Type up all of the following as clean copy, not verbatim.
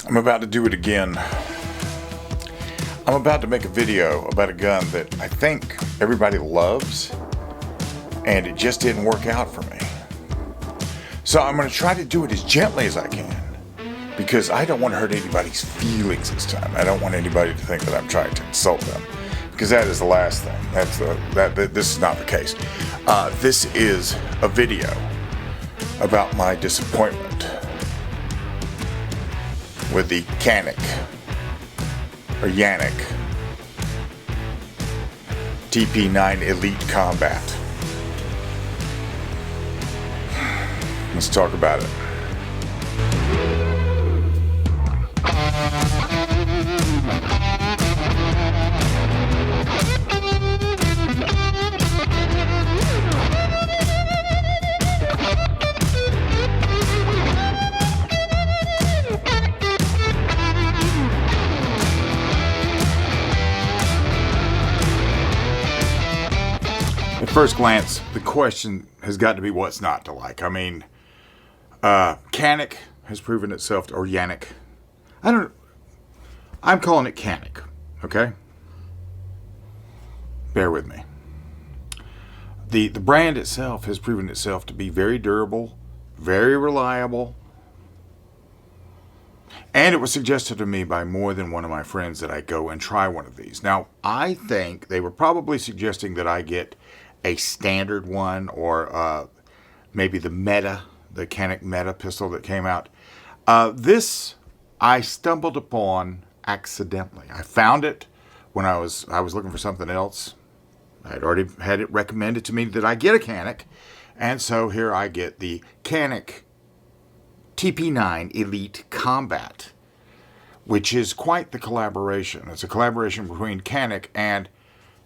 I'm about to do it again. I'm about to make a video about a gun that I think everybody loves, and it just didn't work out for me. So I'm going to try to do it as gently as I can, because I don't want to hurt anybody's feelings this time. I don't want anybody to think that I'm trying to insult them, because that is the last thing. This is not the case. This is a video about my disappointment with the Canik TP9 Elite Combat. Let's talk about it. At first glance, the question has got to be what's not to like. I mean, Canik has proven itself, or Yanik. I'm calling it Canik, okay? Bear with me. The brand itself has proven itself to be very durable, very reliable, and it was suggested to me by more than one of my friends that I go and try one of these. Now, I think they were probably suggesting that I get a standard one, or maybe the Canik Meta pistol that came out. This I stumbled upon accidentally. I found it when I was looking for something else. I had already had it recommended to me that I get a Canik, and so here I get the Canik TP9 Elite Combat, which is quite the collaboration. It's a collaboration between Canik and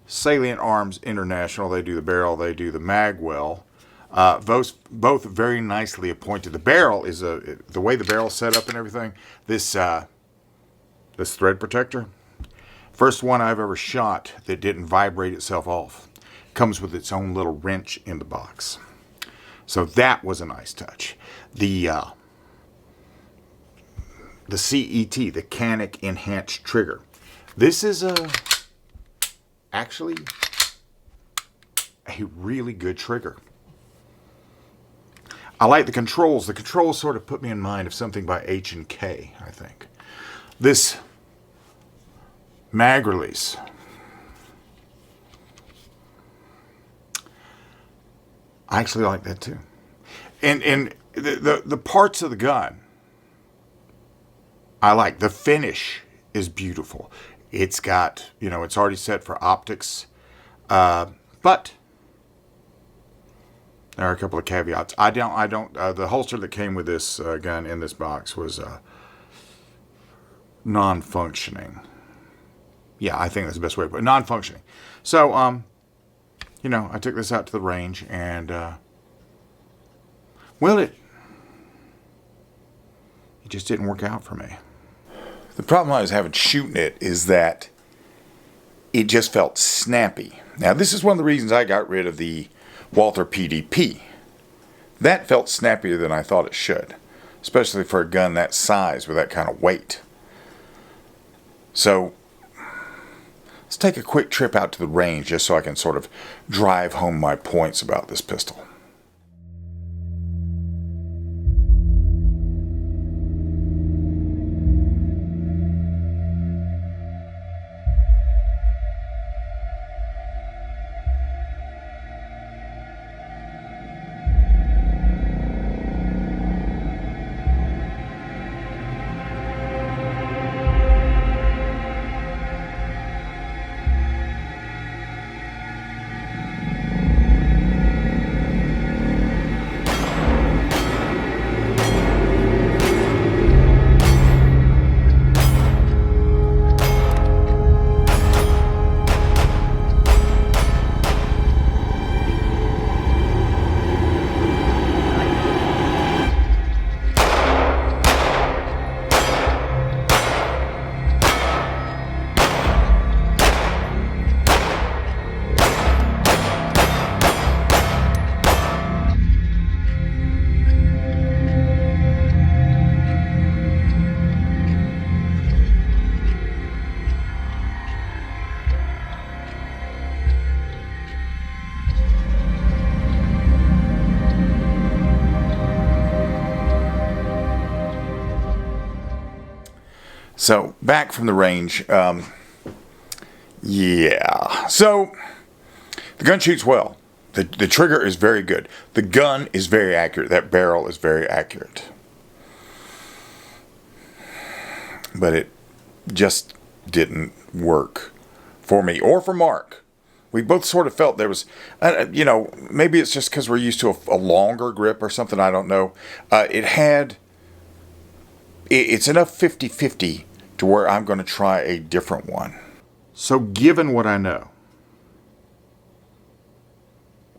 Salient Arms International. They do the barrel, they do the mag well. Both very nicely appointed. The barrel is the way the barrel's set up and everything. This thread protector, first one I've ever shot that didn't vibrate itself off. Comes with its own little wrench in the box, so that was a nice touch. The CET, the Canik Enhanced Trigger. This is actually a really good trigger. I like the controls. The controls sort of put me in mind of something by H&K, I think. This mag release, I actually like that too. And the parts of the gun, I like. The finish is beautiful. It's got, it's already set for optics, but there are a couple of caveats. The holster that came with this gun in this box was non-functioning. Yeah, I think that's the best way to put it. Non-functioning. So, I took this out to the range, and it just didn't work out for me. The problem I was having shooting it is that it just felt snappy. Now, this is one of the reasons I got rid of the Walther PDP. That felt snappier than I thought it should, especially for a gun that size with that kind of weight. So, let's take a quick trip out to the range just so I can sort of drive home my points about this pistol. So back from the range. Yeah. So the gun shoots well. The trigger is very good. The gun is very accurate. That barrel is very accurate. But it just didn't work for me or for Mark. We both sort of felt there was, maybe it's just because we're used to a longer grip or something. I don't know. It's enough 50-50 to where I'm going to try a different one. So given what I know,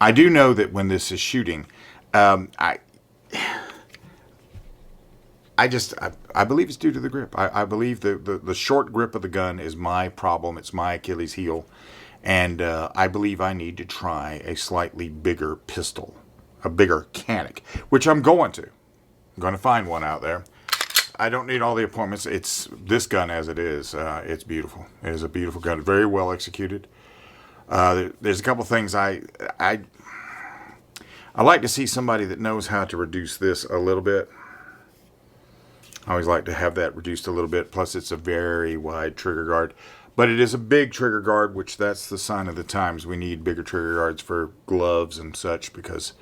I do know that when this is shooting, I believe it's due to the grip. I believe the short grip of the gun is my problem. It's my Achilles heel. And I believe I need to try a slightly bigger pistol, a bigger Canik, which I'm going to. I'm going to find one out there. I don't need all the appointments. It's this gun as it is. It's beautiful. It is a beautiful gun, very well executed. There's a couple things I like to see somebody that knows how to reduce this a little bit. I always like to have that reduced a little bit. Plus, it's a very wide trigger guard. But it is a big trigger guard, which that's the sign of the times. We need bigger trigger guards for gloves and such because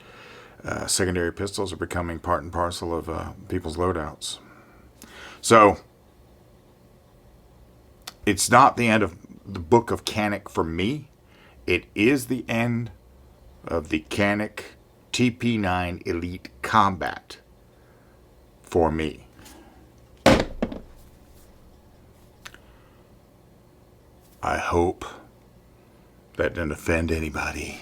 secondary pistols are becoming part and parcel of people's loadouts. So, it's not the end of the book of Canik for me. It is the end of the Canik TP9 Elite Combat for me. I hope that didn't offend anybody.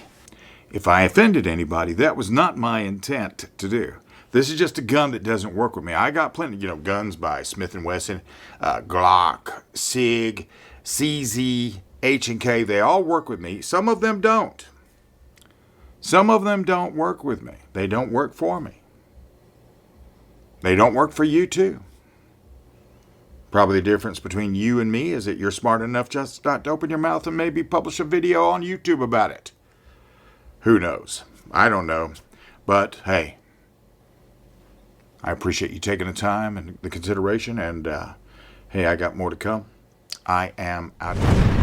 If I offended anybody, that was not my intent to do. This is just a gun that doesn't work with me. I got plenty, guns by Smith & Wesson, Glock, SIG, CZ, H&K. They all work with me. Some of them don't. Some of them don't work with me. They don't work for me. They don't work for you too. Probably the difference between you and me is that you're smart enough just not to open your mouth and maybe publish a video on YouTube about it. Who knows? I don't know. But hey, I appreciate you taking the time and the consideration. And hey, I got more to come. I am out of here.